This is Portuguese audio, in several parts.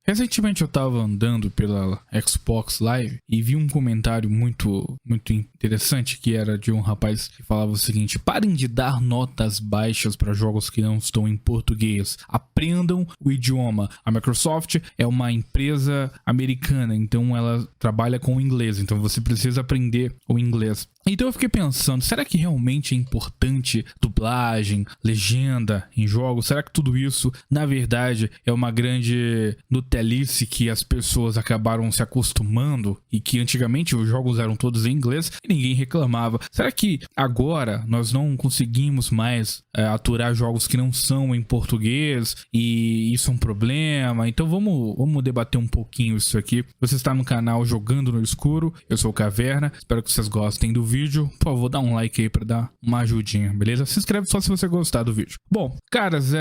Recentemente eu tava andando pela Xbox Live e vi um comentário muito interessante que era de um rapaz que falava o seguinte: parem de dar notas baixas para jogos que não estão em português, aprendam o idioma. A Microsoft é uma empresa americana, então ela trabalha com o inglês, então você precisa aprender o inglês. Então eu fiquei pensando, será que realmente é importante dublagem, legenda em jogos? Será que tudo isso, na verdade, é uma grande nutelice que as pessoas acabaram se acostumando e que antigamente os jogos eram todos em inglês e ninguém reclamava? Será que agora nós não conseguimos mais aturar jogos que não são em português e isso é um problema? Então vamos debater um pouquinho isso aqui. Você está no canal Jogando no Escuro, eu sou o Caverna, espero que vocês gostem do vídeo. Por favor, dá um like aí pra dar uma ajudinha, beleza? Se inscreve só se você gostar do vídeo. Bom, caras,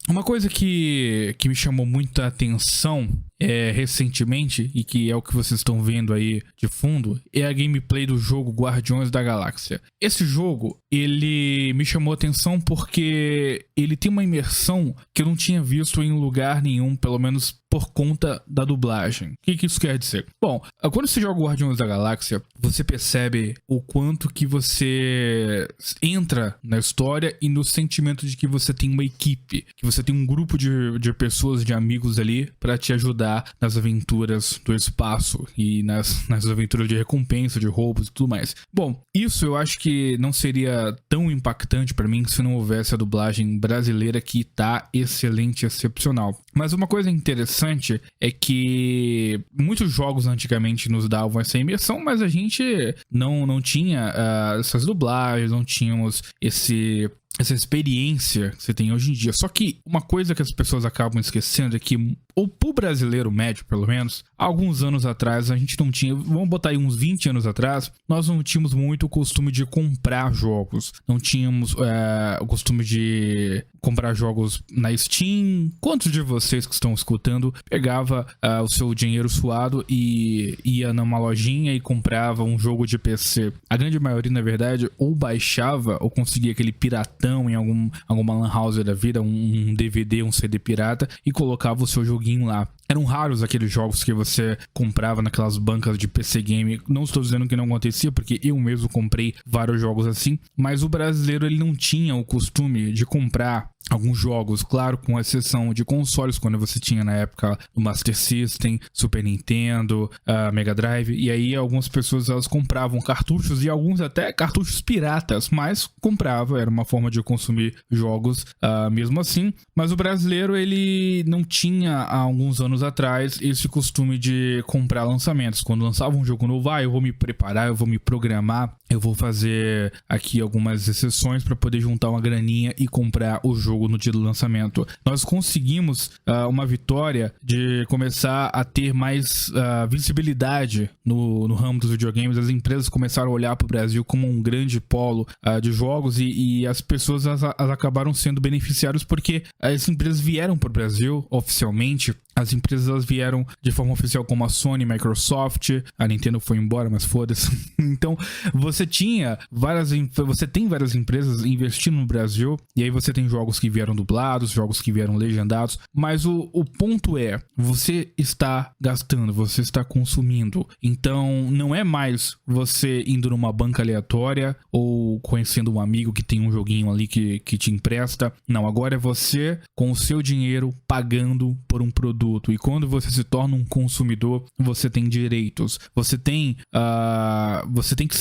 uma coisa que me chamou muita atenção recentemente, e que é o que vocês estão vendo aí de fundo, é a gameplay do jogo Guardiões da Galáxia. Esse jogo, ele me chamou a atenção porque ele tem uma imersão que eu não tinha visto em lugar nenhum, pelo menos por conta da dublagem. O que isso quer dizer? Bom, quando você joga Guardiões da Galáxia, você percebe o quanto que você entra na história e no sentimento de que você tem uma equipe, que você tem um grupo de pessoas, de amigos ali para te ajudar nas aventuras do espaço e nas aventuras de recompensa, de roubos e tudo mais. Bom, isso eu acho que não seria tão impactante para mim se não houvesse a dublagem brasileira, que tá excelente, excepcional. Mas uma coisa interessante é que muitos jogos antigamente nos davam essa imersão, mas a gente não tinha essas dublagens, não tínhamos essa experiência que você tem hoje em dia. Só que uma coisa que as pessoas acabam esquecendo é que, ou pro brasileiro médio, pelo menos, há alguns anos atrás, a gente não tinha, vamos botar aí uns 20 anos atrás, nós não tínhamos muito o costume de comprar jogos. Não tínhamos o costume de comprar jogos na Steam. Quantos de vocês que estão escutando pegava o seu dinheiro suado e ia numa lojinha e comprava um jogo de PC? A grande maioria, na verdade, ou baixava ou conseguia aquele piratão em alguma lan house da vida, um DVD, um CD pirata, e colocava o seu joguinho lá. Eram raros aqueles jogos que você comprava naquelas bancas de PC Game. Não estou dizendo que não acontecia, porque eu mesmo comprei vários jogos assim, mas o brasileiro ele não tinha o costume de comprar alguns jogos, claro, com exceção de consoles, quando você tinha na época o Master System, Super Nintendo, Mega Drive, e aí algumas pessoas elas compravam cartuchos, e alguns até cartuchos piratas, mas comprava, era uma forma de consumir jogos mesmo assim. Mas o brasileiro ele não tinha há alguns anos atrás esse costume de comprar lançamentos. Quando lançava um jogo novo, eu vou me preparar, eu vou me programar, eu vou fazer aqui algumas exceções para poder juntar uma graninha e comprar o jogo no dia do lançamento. Nós conseguimos uma vitória de começar a ter mais visibilidade no ramo dos videogames. As empresas começaram a olhar para o Brasil como um grande polo de jogos, e as pessoas elas acabaram sendo beneficiadas porque as empresas vieram para o Brasil oficialmente. As empresas elas vieram de forma oficial, como a Sony, Microsoft, a Nintendo foi embora, mas foda-se. Então, você tem várias empresas investindo no Brasil, e aí você tem jogos que vieram dublados, jogos que vieram legendados, mas o ponto é, você está gastando, você está consumindo. Então, não é mais você indo numa banca aleatória ou conhecendo um amigo que tem um joguinho ali que te empresta. Não, agora é você com o seu dinheiro pagando por um produto. E quando você se torna um consumidor, você tem direitos. Você tem que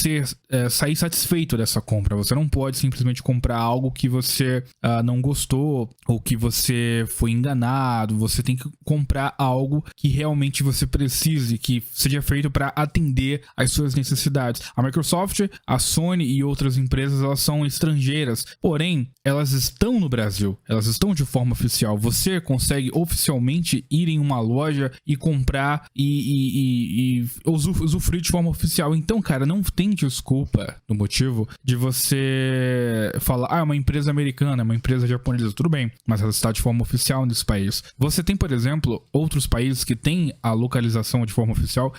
sair satisfeito dessa compra. Você não pode simplesmente comprar algo que você não gostou ou que você foi enganado. Você tem que comprar algo que realmente você precise, que seja feito para atender às suas necessidades. A Microsoft, a Sony e outras empresas, elas são estrangeiras, porém elas estão no Brasil, elas estão de forma oficial. Você consegue oficialmente ir em uma loja e comprar e usufruir de forma oficial. Então, cara, não tem desculpa no motivo de você falar, é uma empresa americana, é uma empresa japonesa, tudo bem, mas ela está de forma oficial nesse país. Você tem, por exemplo, outros países que têm a localização de forma oficial.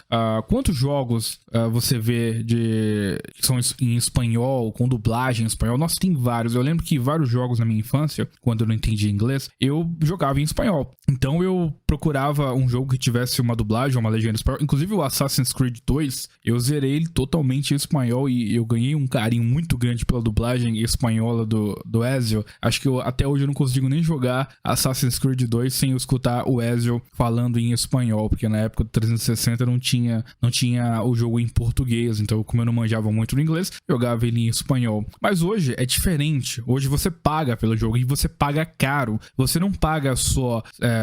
Quantos jogos você vê que são em espanhol, com dublagem em espanhol? Nossa, tem vários. Eu lembro que vários jogos na minha infância, quando eu não entendia inglês, eu jogava em espanhol. Então eu procurava um jogo que tivesse uma dublagem, uma legenda em espanhol. Inclusive o Assassin's Creed 2, eu zerei ele totalmente em espanhol e eu ganhei um carinho muito grande pela dublagem espanhola do Ezio. Acho que até hoje eu não consigo nem jogar Assassin's Creed 2 sem eu escutar o Ezio falando em espanhol, porque na época do 360 não tinha o jogo em português, então como eu não manjava muito no inglês, jogava ele em espanhol. Mas hoje é diferente. Hoje você paga pelo jogo e você paga caro. Você não paga só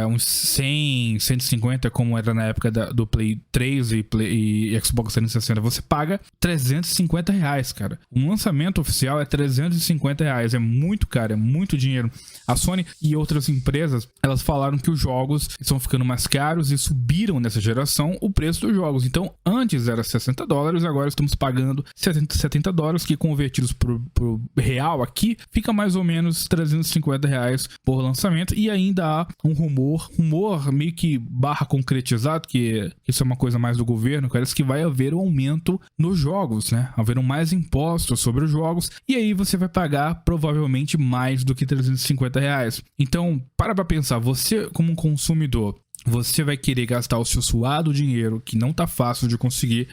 uns 100, 150 como era na época do Play 3 e Xbox 360. Você paga R$350, cara. Um lançamento oficial é R$350. É muito caro, é muito dinheiro. A Sony e outras empresas, elas falaram que os jogos estão ficando mais caros e subiram nessa geração o preço dos jogos. Então, antes era $60, agora estamos pagando $70, que convertidos pro real aqui, fica mais ou menos R$350 por lançamento. E ainda há um rumor meio que barra concretizado, que isso é uma coisa mais do governo, parece que vai haver um aumento nos jogos, né? Haverão mais impostos sobre os jogos, e aí você vai pagar provavelmente mais do que R$350. Então, para pra pensar, você como um consumidor, você vai querer gastar o seu suado dinheiro, que não tá fácil de conseguir,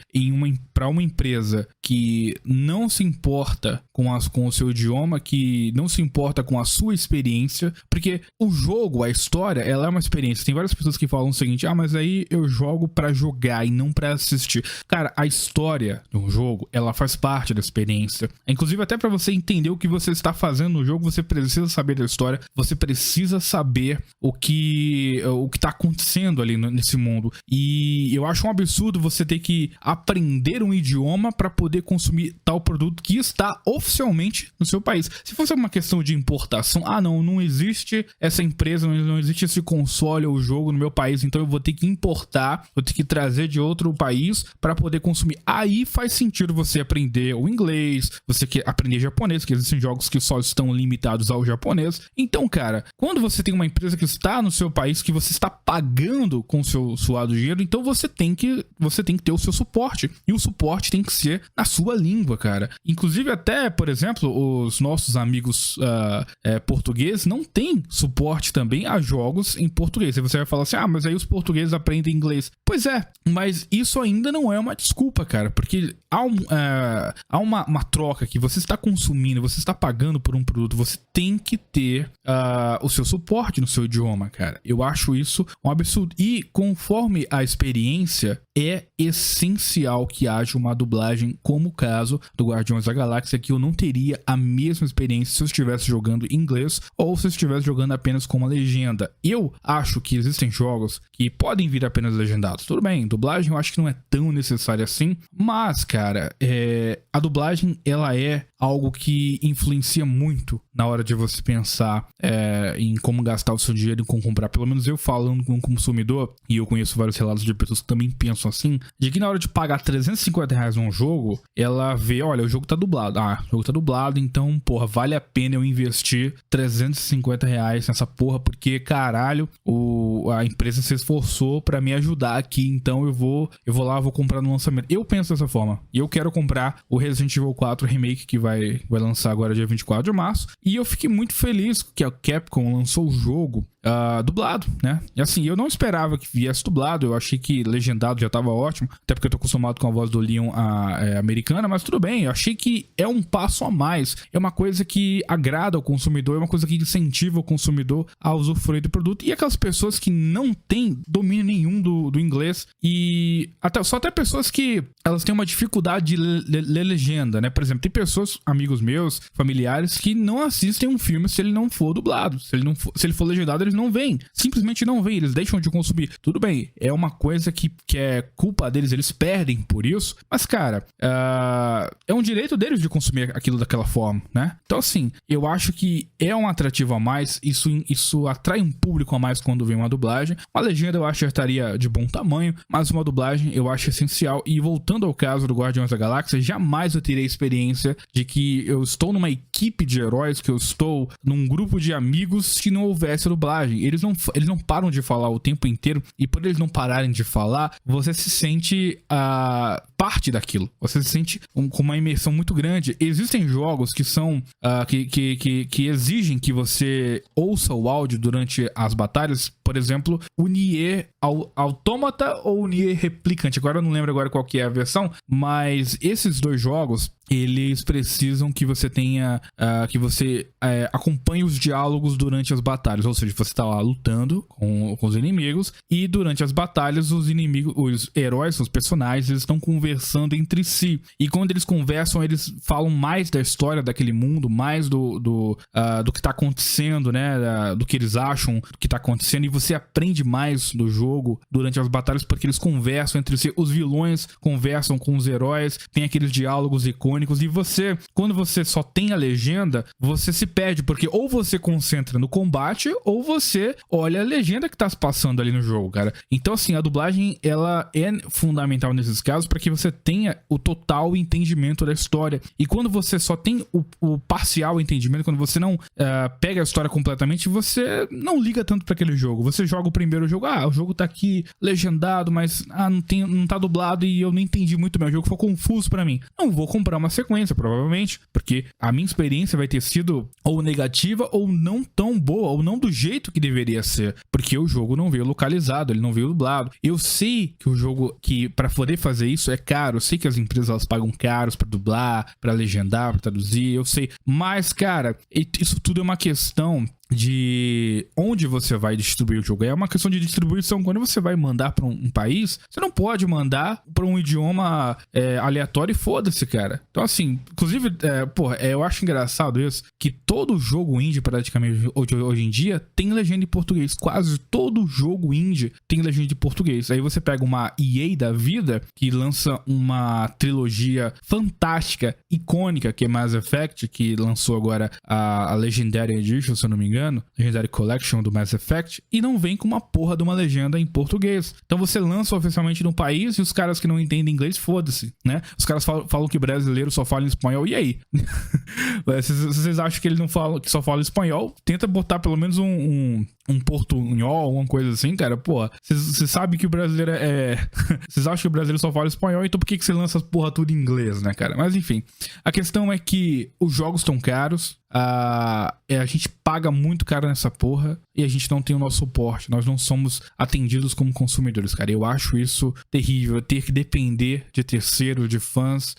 para uma empresa que não se importa com o seu idioma, que não se importa com a sua experiência, porque o jogo, a história, ela é uma experiência. Tem várias pessoas que falam o seguinte: mas aí eu jogo pra jogar e não pra assistir. Cara, a história do jogo, ela faz parte da experiência. Inclusive, até pra você entender o que você está fazendo no jogo, você precisa saber da história, você precisa saber o que tá acontecendo ali nesse mundo. E eu acho um absurdo você ter que aprender um idioma para poder consumir tal produto que está oficialmente no seu país. Se fosse uma questão de importação, não existe essa empresa, não existe esse console ou jogo no meu país, então eu vou ter que importar, vou ter que trazer de outro país para poder consumir. Aí faz sentido você aprender o inglês, você quer aprender japonês, que existem jogos que só estão limitados ao japonês. Então, cara, quando você tem uma empresa que está no seu país, que você está pagando com o seu suado dinheiro, então você tem que ter o seu suporte. E o suporte tem que ser na sua língua, cara. Inclusive, até, por exemplo, os nossos amigos portugueses não têm suporte também a jogos em português. Aí você vai falar assim: mas aí os portugueses aprendem inglês. Pois é, mas isso ainda não é uma desculpa, cara, porque há uma troca que você está consumindo, você está pagando por um produto, você tem que ter o seu suporte no seu idioma, cara. Eu acho isso um absurdo. E conforme a experiência, é essencial que haja uma dublagem, como o caso do Guardiões da Galáxia, que eu não teria a mesma experiência se eu estivesse jogando em inglês ou se eu estivesse jogando apenas com uma legenda. Eu acho que existem jogos que podem vir apenas legendados. Tudo bem, dublagem eu acho que não é tão necessária assim, mas, cara, a dublagem, ela é algo que influencia muito na hora de você pensar em como gastar o seu dinheiro e como comprar. Pelo menos eu falando como consumidor, e eu conheço vários relatos de pessoas que também pensam assim, de que na hora de pagar R$350 num jogo, ela vê: olha, o jogo tá dublado. O jogo tá dublado, então, porra, vale a pena eu investir R$350 nessa porra, porque, caralho, a empresa se esforçou pra me ajudar aqui, então eu vou lá, vou comprar no lançamento. Eu penso dessa forma. E eu quero comprar o Resident Evil 4 Remake, que vai lançar agora dia 24 de março. E eu fiquei muito feliz que a Capcom lançou o jogo dublado, né? E assim, eu não esperava que viesse dublado, eu achei que legendado já tava ótimo, até porque eu tô acostumado com a voz do Leon americana, mas tudo bem, eu achei que é um passo a mais, é uma coisa que agrada ao consumidor, é uma coisa que incentiva o consumidor a usufruir do produto, e aquelas pessoas que não têm domínio nenhum do inglês, e até pessoas que elas têm uma dificuldade de ler legenda, né? Por exemplo, tem pessoas, amigos meus, familiares, que não assistem um filme se ele não for dublado, se ele for legendado, eles não veem, simplesmente não veem, eles deixam de consumir. Tudo bem, é uma coisa que é culpa deles, eles perdem por isso, mas, cara, é um direito deles de consumir aquilo daquela forma, né? Então, assim, eu acho que é um atrativo a mais, isso atrai um público a mais quando vem uma dublagem. Uma legenda eu acho que estaria de bom tamanho, mas uma dublagem dublagem, eu acho essencial. E voltando ao caso do Guardiões da Galáxia, jamais eu teria a experiência de que eu estou numa equipe de heróis, que eu estou num grupo de amigos, se não houvesse dublagem. Eles não param de falar o tempo inteiro, e por eles não pararem de falar, você se sente parte daquilo. Você se sente com uma imersão muito grande. Existem jogos que são que exigem que você ouça o áudio durante as batalhas. Por exemplo, o Nier Automata ou o Nier Replicant. Agora eu não lembro qual que é a versão, mas esses dois jogos, eles precisam que você tenha que você acompanhe os diálogos durante as batalhas, ou seja, você tá lá lutando com os inimigos, e durante as batalhas os heróis, os personagens, eles estão conversando entre si, e quando eles conversam, eles falam mais da história daquele mundo, mais do que tá acontecendo, né, do que eles acham que tá acontecendo, e você aprende mais do jogo durante as batalhas, porque eles conversam entre si, os vilões conversam com os heróis, tem aqueles diálogos icônicos, e você, quando você só tem a legenda, você se perde, porque ou você concentra no combate, ou você olha a legenda que tá se passando ali no jogo, cara. Então, assim, a dublagem, ela é fundamental nesses casos para que você tenha o total entendimento da história. E quando você só tem o parcial entendimento, quando você não pega a história completamente, você não liga tanto para aquele jogo. Você joga o primeiro jogo, o jogo tá aqui legendado, mas não tá dublado e eu não entendi muito bem, o jogo ficou confuso para mim. Não vou comprar uma sequência, provavelmente, porque a minha experiência vai ter sido ou negativa ou não tão boa, ou não do jeito que deveria ser, porque o jogo não veio localizado, ele não veio dublado. Eu sei que o jogo, que para poder fazer isso é caro, eu sei que as empresas elas pagam caros para dublar, para legendar, para traduzir, eu sei, mas cara, isso tudo é uma questão de onde você vai distribuir o jogo. É uma questão de distribuição. Quando você vai mandar para um país, você não pode mandar para um idioma aleatório e foda-se, cara. Então, assim, inclusive, eu acho engraçado isso, que todo jogo indie, praticamente, hoje em dia, tem legenda em português. Quase todo jogo indie tem legenda em português. Aí você pega uma EA da vida, que lança uma trilogia fantástica, icônica, que é Mass Effect, que lançou agora a Legendary Edition, se eu não me engano, Legendary Collection do Mass Effect, e não vem com uma porra de uma legenda em português. Então você lança oficialmente no país e os caras que não entendem inglês, foda-se, né? Os caras falam que brasileiro só fala em espanhol, e aí? Se vocês acham que ele não fala, que só fala espanhol, tenta botar pelo menos um portunhol, alguma coisa assim, cara. Pô, você sabe que o brasileiro vocês acham que o brasileiro só fala espanhol, então por que você lança as porra tudo em inglês, né, cara? Mas enfim, a questão é que os jogos estão caros, a gente paga muito caro nessa porra e a gente não tem o nosso suporte, nós não somos atendidos como consumidores, cara. Eu acho isso terrível, ter que depender de terceiros, de fãs,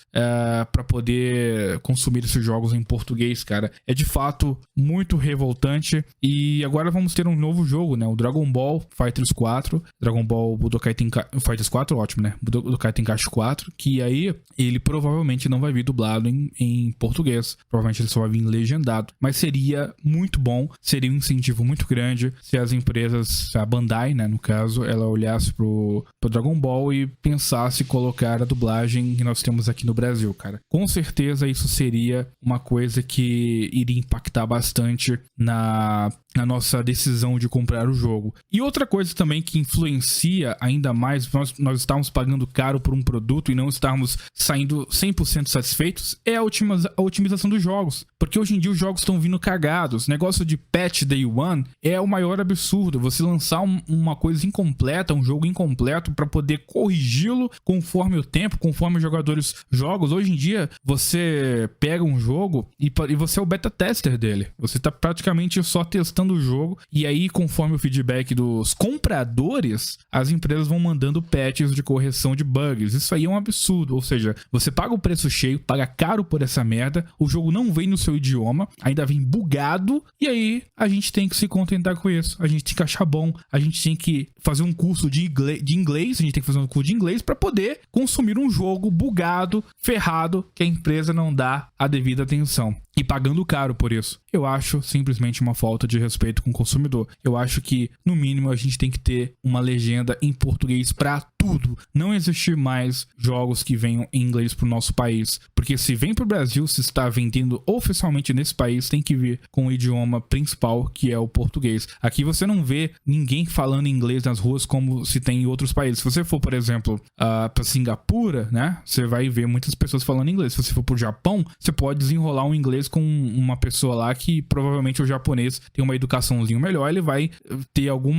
pra poder consumir esses jogos em português, cara. É de fato muito revoltante. E agora vamos ter um novo jogo, né? O Dragon Ball FighterZ 4, Dragon Ball Budokai FighterZ 4, ótimo, né? Budokai Tenkaichi 4, que aí ele provavelmente não vai vir dublado em português, provavelmente ele só vai vir legendado, mas seria muito bom, seria um incentivo muito grande se as empresas, a Bandai, né, no caso, ela olhasse pro Dragon Ball e pensasse em colocar a dublagem que nós temos aqui no Brasil, cara. Com certeza isso seria uma coisa que iria impactar bastante na nossa decisão de comprar o jogo. E outra coisa também que influencia ainda mais nós estarmos pagando caro por um produto e não estarmos saindo 100% satisfeitos é a otimização dos jogos. Porque hoje em dia os jogos estão vindo cagados. Negócio de patch day one é o maior absurdo. Você lançar uma coisa incompleta, um jogo incompleto, para poder corrigi-lo conforme o tempo, conforme os jogadores jogam. Hoje em dia você pega um jogo e você é o beta tester dele. Você tá praticamente só testando o jogo, e aí conforme o feedback dos compradores, as empresas vão mandando patches de correção de bugs. Isso aí é um absurdo, ou seja, você paga o preço cheio, paga caro por essa merda, o jogo não vem no seu idioma, ainda vem bugado, e aí a gente tem que se contentar com isso, a gente tem que achar bom, a gente tem que fazer um curso de inglês, a gente tem que fazer um curso de inglês para poder consumir um jogo bugado, ferrado, que a empresa não dá a devida atenção. E pagando caro por isso. Eu acho simplesmente uma falta de respeito com o consumidor. Eu acho que, no mínimo, a gente tem que ter uma legenda em português para tudo. Não existir mais jogos que venham em inglês pro nosso país. Porque se vem pro Brasil, se está vendendo oficialmente nesse país, tem que vir com o idioma principal, que é o português. Aqui você não vê ninguém falando inglês nas ruas como se tem em outros países. Se você for, por exemplo, pra Singapura, né? Você vai ver muitas pessoas falando inglês. Se você for pro Japão, você pode desenrolar um inglês com uma pessoa lá que provavelmente o japonês tem uma educaçãozinha melhor, ele vai ter algum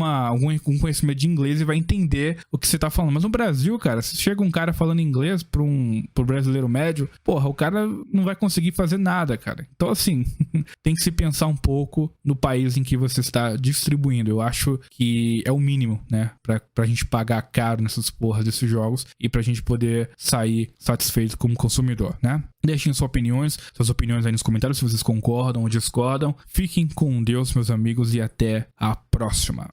conhecimento de inglês e vai entender o que você tá falando. Mas no Brasil, cara, se chega um cara falando inglês pro brasileiro médio, porra, o cara não vai conseguir fazer nada, cara. Então, assim, tem que se pensar um pouco no país em que você está distribuindo. Eu acho que é o mínimo, né? Pra gente pagar caro nessas porras desses jogos e pra gente poder sair satisfeito como consumidor, né? Deixem suas opiniões aí nos comentários se vocês concordam ou discordam. Fiquem com Deus, meus amigos, e até a próxima.